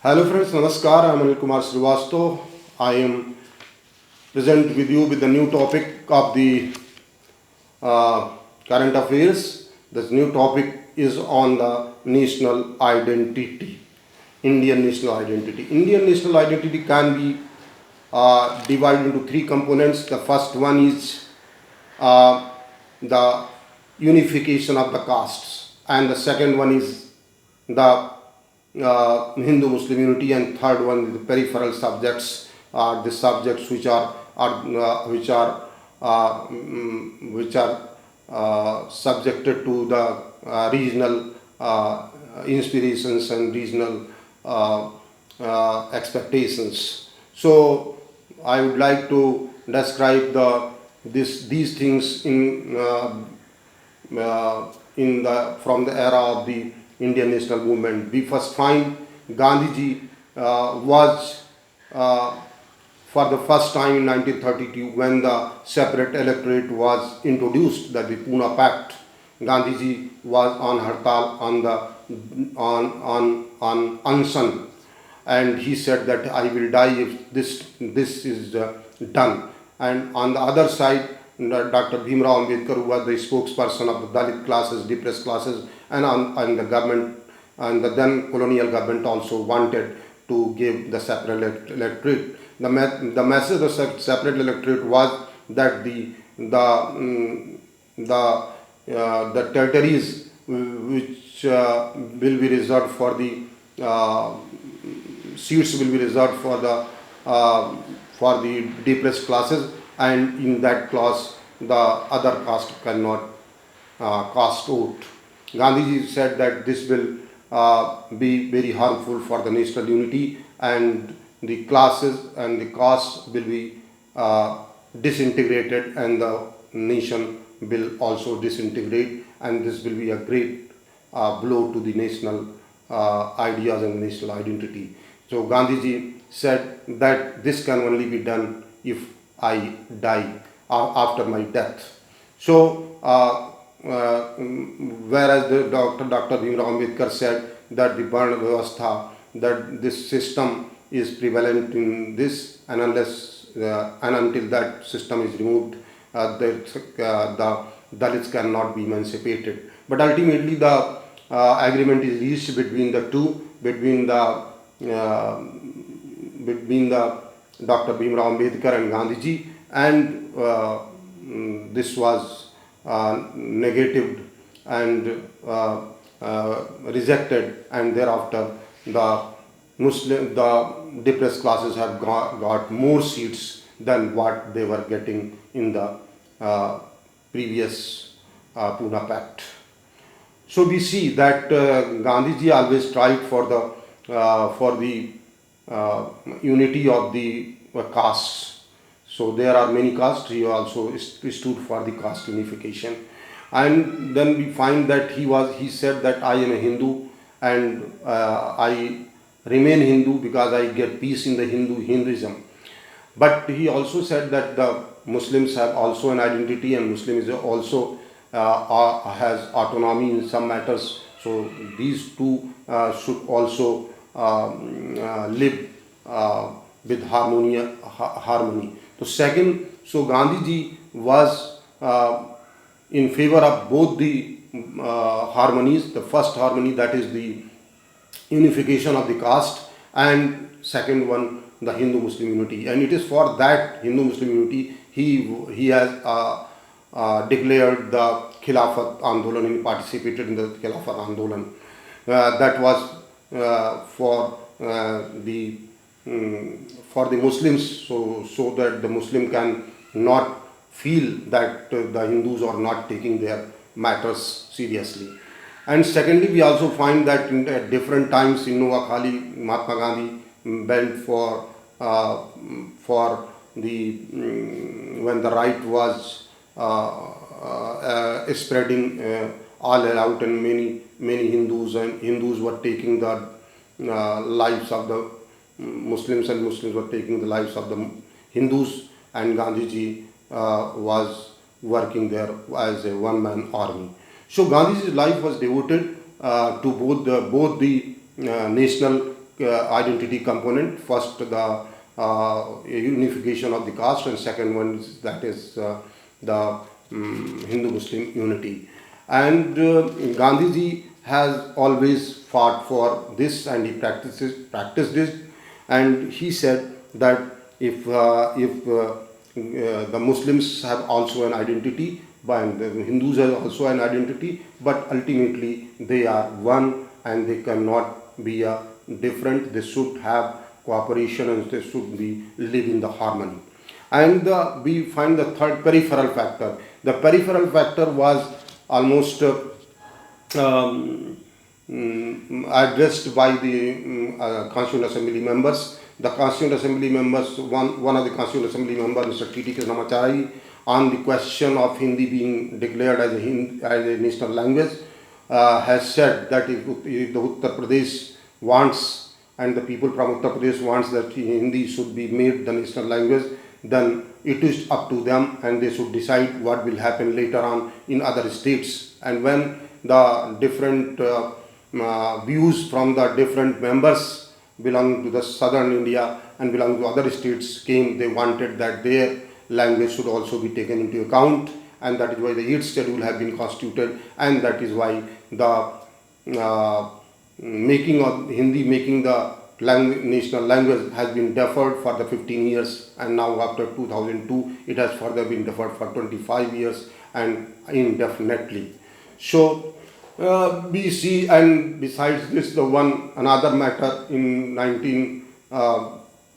Hello friends, Namaskar. I am Anil Kumar Srivastav. I am present with you with the new topic of the current affairs. This new topic is on the national identity, Indian national identity. Indian national identity can be divided into three components. The first one is uh, the unification of the castes, and the second one is the Hindu Muslim unity, and third one is the peripheral subjects, the subjects which are subjected to the regional inspirations and regional expectations. So I would like to describe these things in the from the era of the Indian national movement. We first find Gandhiji was for the first time in 1932 when the separate electorate was introduced, that the Pune Pact. Gandhiji was on hartal on unsun, and he said that I will die if this is done. And on the other side, Dr. Bhimrao Ambedkar, who was the spokesperson of the Dalit classes, depressed classes, and the government and the then colonial government also wanted to give the separate electorate. The message of the separate electorate was that the territories which will be reserved for the seats will be reserved for the depressed classes, and in that class the other caste cannot cast vote. Gandhiji said that this will be very harmful for the national unity, and the classes and the castes will be disintegrated, and the nation will also disintegrate, and this will be a great blow to the national ideas and national identity. So Gandhiji said that this can only be done if I die after my death. So whereas the Dr. Bhimrao Ambedkar said that the Varna Vyavastha, that this system is prevalent in this, and unless and until that system is removed, the Dalits cannot be emancipated. But ultimately the agreement is reached between the two, between the Dr. Bhimrao Ambedkar and Gandhiji, and this was negatived and rejected, and thereafter the depressed classes have got more seats than what they were getting in the previous Pune Pact. So we see that Gandhiji always tried for the unity of the castes. So there are many castes. He also stood for the caste unification, and then we find that he said that I am a Hindu, and I remain Hindu because I get peace in the Hinduism. But he also said that the Muslims have also an identity, and Muslim is also has autonomy in some matters. So these two should also live with harmony. So Gandhiji was in favor of both the harmonies. The first harmony, that is the unification of the caste, and second one, the Hindu-Muslim unity. And it is for that Hindu-Muslim unity he has declared the Khilafat Andolan, and participated in the Khilafat Andolan. That was for the Muslims, so that the Muslim can not feel that the Hindus are not taking their matters seriously. And secondly, we also find that at different times in Noakhali, Mahatma Gandhi went for the when the right was spreading all out, and many Hindus were taking the lives of the Muslims, and Muslims were taking the lives of the Hindus, and Gandhiji was working there as a one-man army. So Gandhiji's life was devoted to both the national identity component. First, the unification of the caste, and second one is, that is the Hindu-Muslim unity. And Gandhiji has always fought for this, and he practiced it, and he said that if the Muslims have also an identity, but the Hindus have also an identity, but ultimately they are one and they cannot be different. They should have cooperation and they should be live in the harmony. And we find the third, peripheral factor. The peripheral factor was almost addressed by the Constituent Assembly members. The Constituent Assembly members, one of the Constituent Assembly members, Mr. T.T. Krishnamachari, on the question of Hindi being declared as a national language, has said that if the Uttar Pradesh wants, and the people from Uttar Pradesh wants that Hindi should be made the national language, then it is up to them, and they should decide what will happen later on in other states. And when the different views from the different members belonging to the southern India and belonging to other states came, they wanted that their language should also be taken into account, and that is why the 8th schedule has been constituted, and that is why the making of Hindi, making the national language, has been deferred for the 15 years, and now after 2002 it has further been deferred for 25 years and indefinitely. So we see, and besides this, the another matter in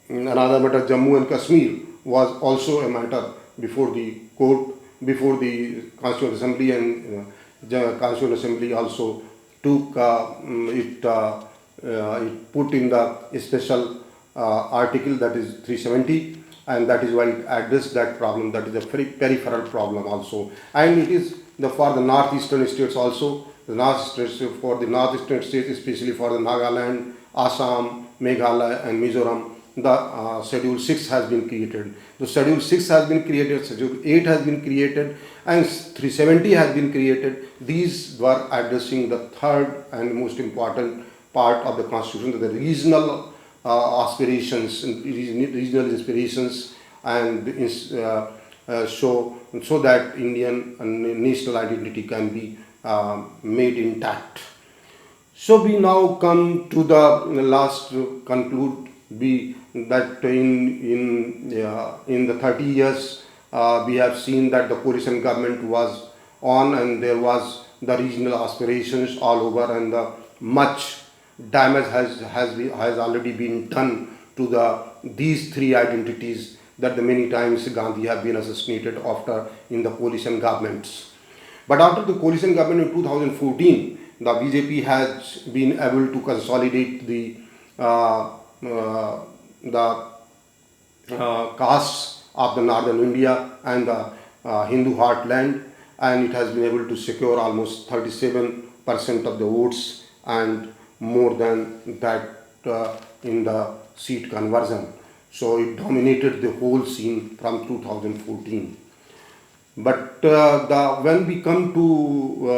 another matter, Jammu and Kashmir was also a matter before the court, before the Constituent Assembly, and the Constituent Assembly also took it put in the special article, that is 370, and that is why it addressed that problem. That is a very peripheral problem also, and it is for the northeastern states also. For the northeastern states, especially for the Nagaland, Assam, Meghalaya and Mizoram, the Schedule 6 has been created. The Schedule 6 has been created, Schedule 8 has been created, and 370 has been created. These were addressing the third and most important part of the Constitution, the regional aspirations, regional inspirations, and so that Indian national identity can be made intact. So we now come to the last conclude that in the 30 years we have seen that the coalition government was on, and there was the regional aspirations all over, and the much damage has already been done to these three identities that many times Gandhi have been assassinated after in the coalition governments. But after the coalition government in 2014, the BJP has been able to consolidate the castes of the northern India and the Hindu heartland, and it has been able to secure almost 37% of the votes and more than that in the seat conversion. So it dominated the whole scene from 2014. But when we come to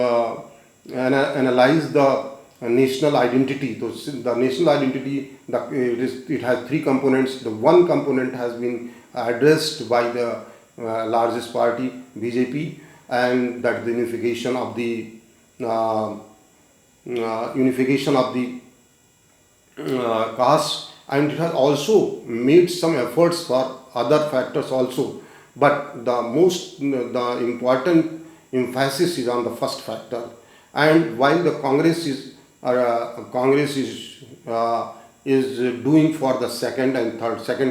analyze the national identity, the national identity, it has three components. The one component has been addressed by the largest party, BJP, and that the unification of the caste, and it has also made some efforts for other factors also. But the important emphasis is on the first factor. And while the Congress is doing for the second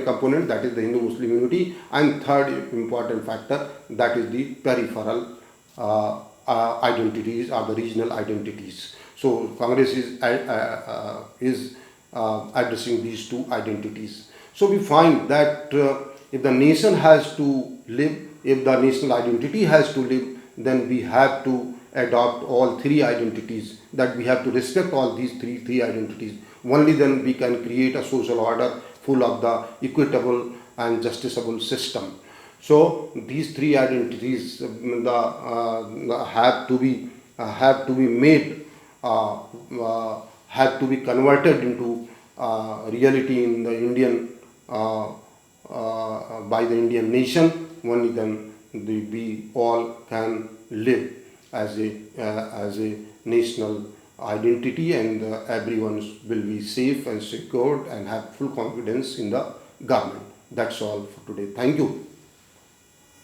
component, that is the Hindu-Muslim unity, and third important factor, that is the peripheral identities or the regional identities. So Congress is addressing these two identities. So we find that if the nation has to live, if the national identity has to live, then we have to adopt all three identities, that we have to respect all these three identities. Only then we can create a social order full of the equitable and justiciable system. So these three identities have to be made, have to be converted into reality in the Indian by the Indian nation, only then we all can live as a national identity, and everyone will be safe and secured and have full confidence in the government. That's all for today. Thank you.